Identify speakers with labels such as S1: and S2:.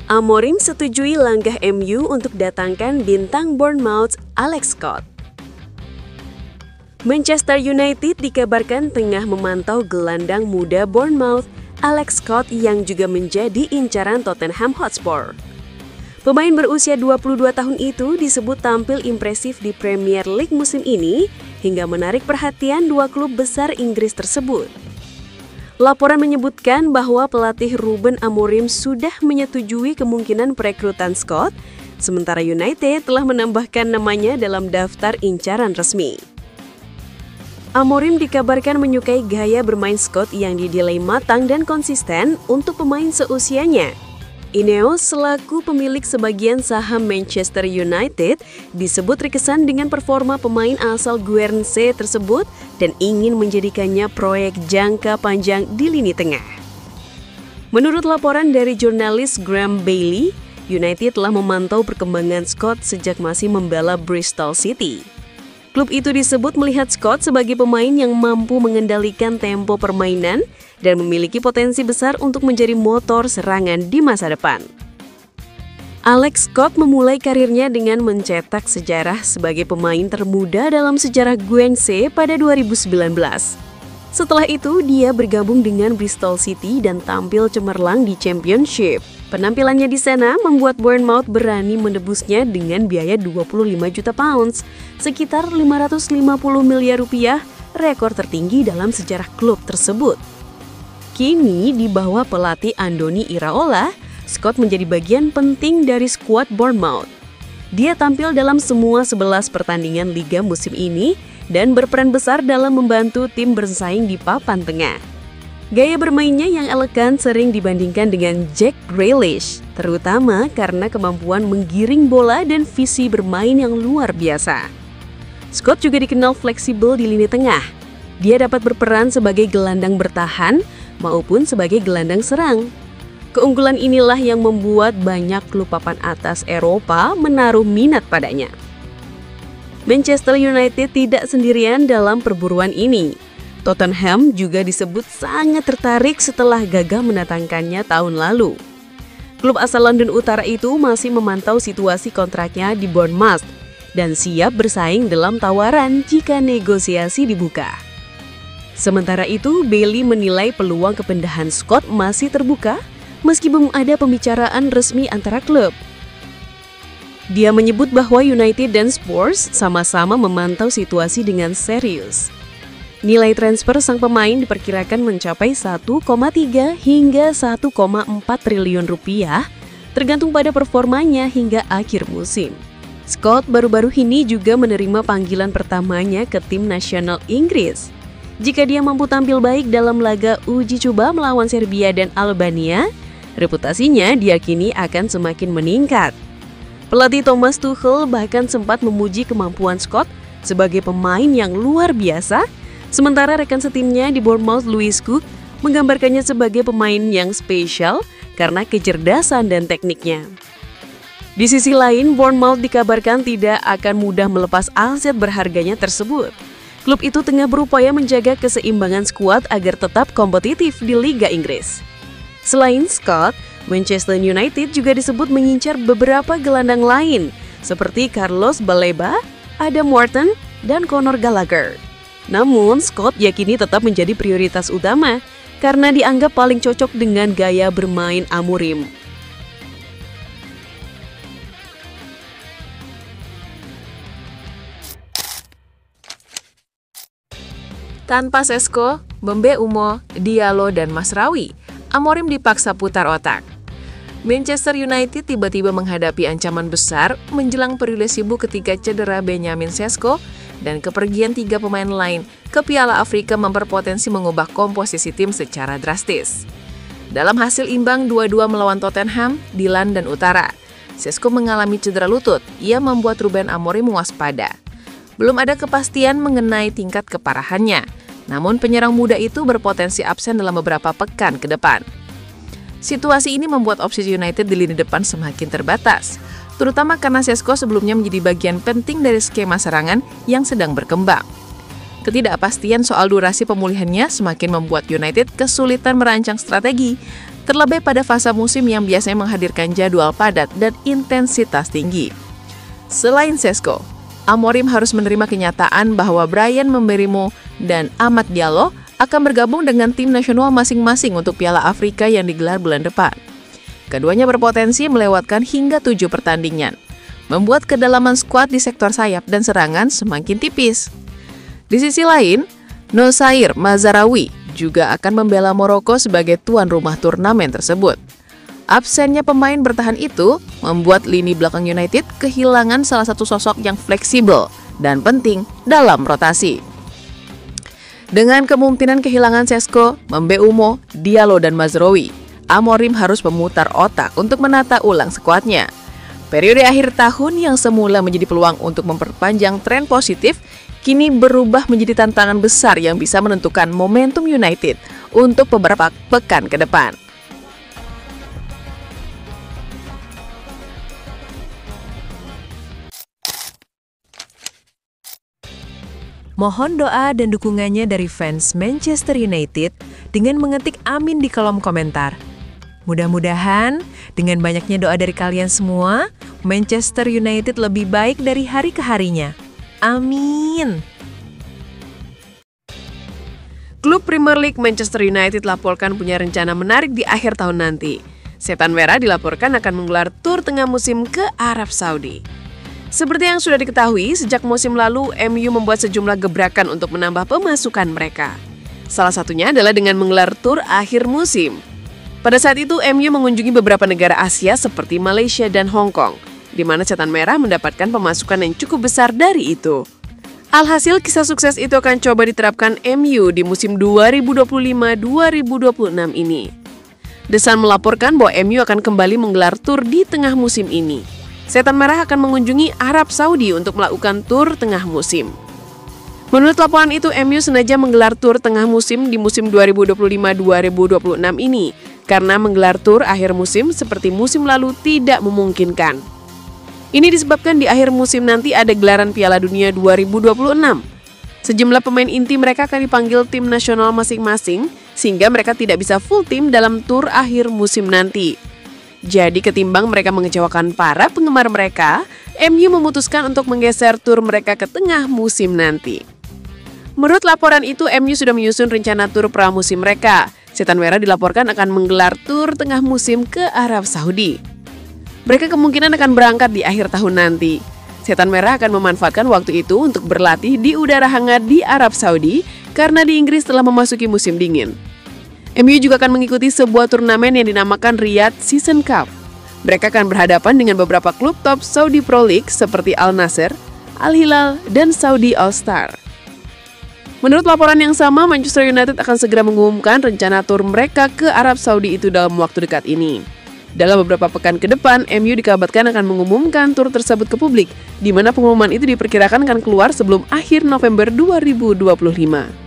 S1: Amorim setujui langkah MU untuk datangkan bintang Bournemouth Alex Scott. Manchester United dikabarkan tengah memantau gelandang muda Bournemouth Alex Scott yang juga menjadi incaran Tottenham Hotspur. Pemain berusia 22 tahun itu disebut tampil impresif di Premier League musim ini hingga menarik perhatian dua klub besar Inggris tersebut. Laporan menyebutkan bahwa pelatih Ruben Amorim sudah menyetujui kemungkinan perekrutan Scott, sementara United telah menambahkan namanya dalam daftar incaran resmi. Amorim dikabarkan menyukai gaya bermain Scott yang dinilai matang dan konsisten untuk pemain seusianya. Ineos selaku pemilik sebagian saham Manchester United disebut terkesan dengan performa pemain asal Guernsey tersebut dan ingin menjadikannya proyek jangka panjang di lini tengah. Menurut laporan dari jurnalis Graham Bailey, United telah memantau perkembangan Scott sejak masih membela Bristol City. Klub itu disebut melihat Scott sebagai pemain yang mampu mengendalikan tempo permainan dan memiliki potensi besar untuk menjadi motor serangan di masa depan. Alex Scott memulai karirnya dengan mencetak sejarah sebagai pemain termuda dalam sejarah Guernsey pada 2019. Setelah itu, dia bergabung dengan Bristol City dan tampil cemerlang di Championship. Penampilannya di sana membuat Bournemouth berani menebusnya dengan biaya 25 juta pounds, sekitar 550 miliar rupiah, rekor tertinggi dalam sejarah klub tersebut. Kini di bawah pelatih Andoni Iraola, Scott menjadi bagian penting dari skuad Bournemouth. Dia tampil dalam semua 11 pertandingan liga musim ini dan berperan besar dalam membantu tim bersaing di papan tengah. Gaya bermainnya yang elegan sering dibandingkan dengan Jack Grealish, terutama karena kemampuan menggiring bola dan visi bermain yang luar biasa. Scott juga dikenal fleksibel di lini tengah. Dia dapat berperan sebagai gelandang bertahan maupun sebagai gelandang serang. Keunggulan inilah yang membuat banyak klub papan atas Eropa menaruh minat padanya. Manchester United tidak sendirian dalam perburuan ini. Tottenham juga disebut sangat tertarik setelah gagal mendatangkannya tahun lalu. Klub asal London Utara itu masih memantau situasi kontraknya di Bournemouth dan siap bersaing dalam tawaran jika negosiasi dibuka. Sementara itu, Bailey menilai peluang kepindahan Scott masih terbuka meski belum ada pembicaraan resmi antara klub. Dia menyebut bahwa United dan Spurs sama-sama memantau situasi dengan serius. Nilai transfer sang pemain diperkirakan mencapai 1,3 hingga 1,4 triliun rupiah, tergantung pada performanya hingga akhir musim. Scott baru-baru ini juga menerima panggilan pertamanya ke tim nasional Inggris. Jika dia mampu tampil baik dalam laga uji coba melawan Serbia dan Albania, reputasinya diyakini akan semakin meningkat. Pelatih Thomas Tuchel bahkan sempat memuji kemampuan Scott sebagai pemain yang luar biasa, sementara rekan setimnya di Bournemouth Louis Cook menggambarkannya sebagai pemain yang spesial karena kecerdasan dan tekniknya. Di sisi lain, Bournemouth dikabarkan tidak akan mudah melepas aset berharganya tersebut. Klub itu tengah berupaya menjaga keseimbangan skuad agar tetap kompetitif di Liga Inggris. Selain Scott, Manchester United juga disebut mengincar beberapa gelandang lain seperti Carlos Baleba, Adam Wharton, dan Conor Gallagher. Namun, Scott yakini tetap menjadi prioritas utama karena dianggap paling cocok dengan gaya bermain Amorim.
S2: Tanpa Sesko, Mbeumo, Diallo, dan Masraoui, Amorim dipaksa putar otak. Manchester United tiba-tiba menghadapi ancaman besar menjelang periode sibuk ketika cedera Benjamin Sesko dan kepergian 3 pemain lain ke Piala Afrika memperpotensi mengubah komposisi tim secara drastis. Dalam hasil imbang 2-2 melawan Tottenham di London Utara, Sesko mengalami cedera lutut. Ia membuat Ruben Amorim waspada. Belum ada kepastian mengenai tingkat keparahannya, namun penyerang muda itu berpotensi absen dalam beberapa pekan ke depan. Situasi ini membuat opsi United di lini depan semakin terbatas, terutama karena Sesko sebelumnya menjadi bagian penting dari skema serangan yang sedang berkembang. Ketidakpastian soal durasi pemulihannya semakin membuat United kesulitan merancang strategi terlebih pada fase musim yang biasanya menghadirkan jadwal padat dan intensitas tinggi. Selain Sesko, Amorim harus menerima kenyataan bahwa Bryan Mbeumo dan Amad Diallo akan bergabung dengan tim nasional masing-masing untuk Piala Afrika yang digelar bulan depan. Keduanya berpotensi melewatkan hingga 7 pertandingan, membuat kedalaman skuad di sektor sayap dan serangan semakin tipis. Di sisi lain, Nosair Mazraoui juga akan membela Maroko sebagai tuan rumah turnamen tersebut. Absennya pemain bertahan itu membuat lini belakang United kehilangan salah satu sosok yang fleksibel dan penting dalam rotasi. Dengan kemungkinan kehilangan Sesko, Mbeumo, Diallo, dan Mazraoui, Amorim harus memutar otak untuk menata ulang skuadnya. Periode akhir tahun yang semula menjadi peluang untuk memperpanjang tren positif, kini berubah menjadi tantangan besar yang bisa menentukan momentum United untuk beberapa pekan ke depan.
S3: Mohon doa dan dukungannya dari fans Manchester United dengan mengetik amin di kolom komentar. Mudah-mudahan dengan banyaknya doa dari kalian semua, Manchester United lebih baik dari hari ke harinya. Amin.
S1: Klub Premier League Manchester United laporkan punya rencana menarik di akhir tahun nanti. Setan Merah dilaporkan akan menggelar tur tengah musim ke Arab Saudi. Seperti yang sudah diketahui, sejak musim lalu MU membuat sejumlah gebrakan untuk menambah pemasukan mereka. Salah satunya adalah dengan menggelar tur akhir musim. Pada saat itu, MU mengunjungi beberapa negara Asia seperti Malaysia dan Hong Kong, di mana Setan Merah mendapatkan pemasukan yang cukup besar dari itu. Alhasil, kisah sukses itu akan coba diterapkan MU di musim 2025-2026 ini. The Sun melaporkan bahwa MU akan kembali menggelar tur di tengah musim ini. Setan Merah akan mengunjungi Arab Saudi untuk melakukan tur tengah musim. Menurut laporan itu, MU sengaja menggelar tur tengah musim di musim 2025-2026 ini, karena menggelar tur akhir musim seperti musim lalu tidak memungkinkan. Ini disebabkan di akhir musim nanti ada gelaran Piala Dunia 2026. Sejumlah pemain inti mereka akan dipanggil tim nasional masing-masing, sehingga mereka tidak bisa full tim dalam tur akhir musim nanti. Jadi ketimbang mereka mengecewakan para penggemar mereka, MU memutuskan untuk menggeser tur mereka ke tengah musim nanti. Menurut laporan itu, MU sudah menyusun rencana tur pramusim mereka. Setan Merah dilaporkan akan menggelar tur tengah musim ke Arab Saudi. Mereka kemungkinan akan berangkat di akhir tahun nanti. Setan Merah akan memanfaatkan waktu itu untuk berlatih di udara hangat di Arab Saudi karena di Inggris telah memasuki musim dingin. MU juga akan mengikuti sebuah turnamen yang dinamakan Riyadh Season Cup. Mereka akan berhadapan dengan beberapa klub top Saudi Pro League seperti Al Nassr, Al Hilal, dan Saudi All Star. Menurut laporan yang sama, Manchester United akan segera mengumumkan rencana tur mereka ke Arab Saudi itu dalam waktu dekat ini. Dalam beberapa pekan ke depan, MU dikabarkan akan mengumumkan tur tersebut ke publik, di mana pengumuman itu diperkirakan akan keluar sebelum akhir November 2025.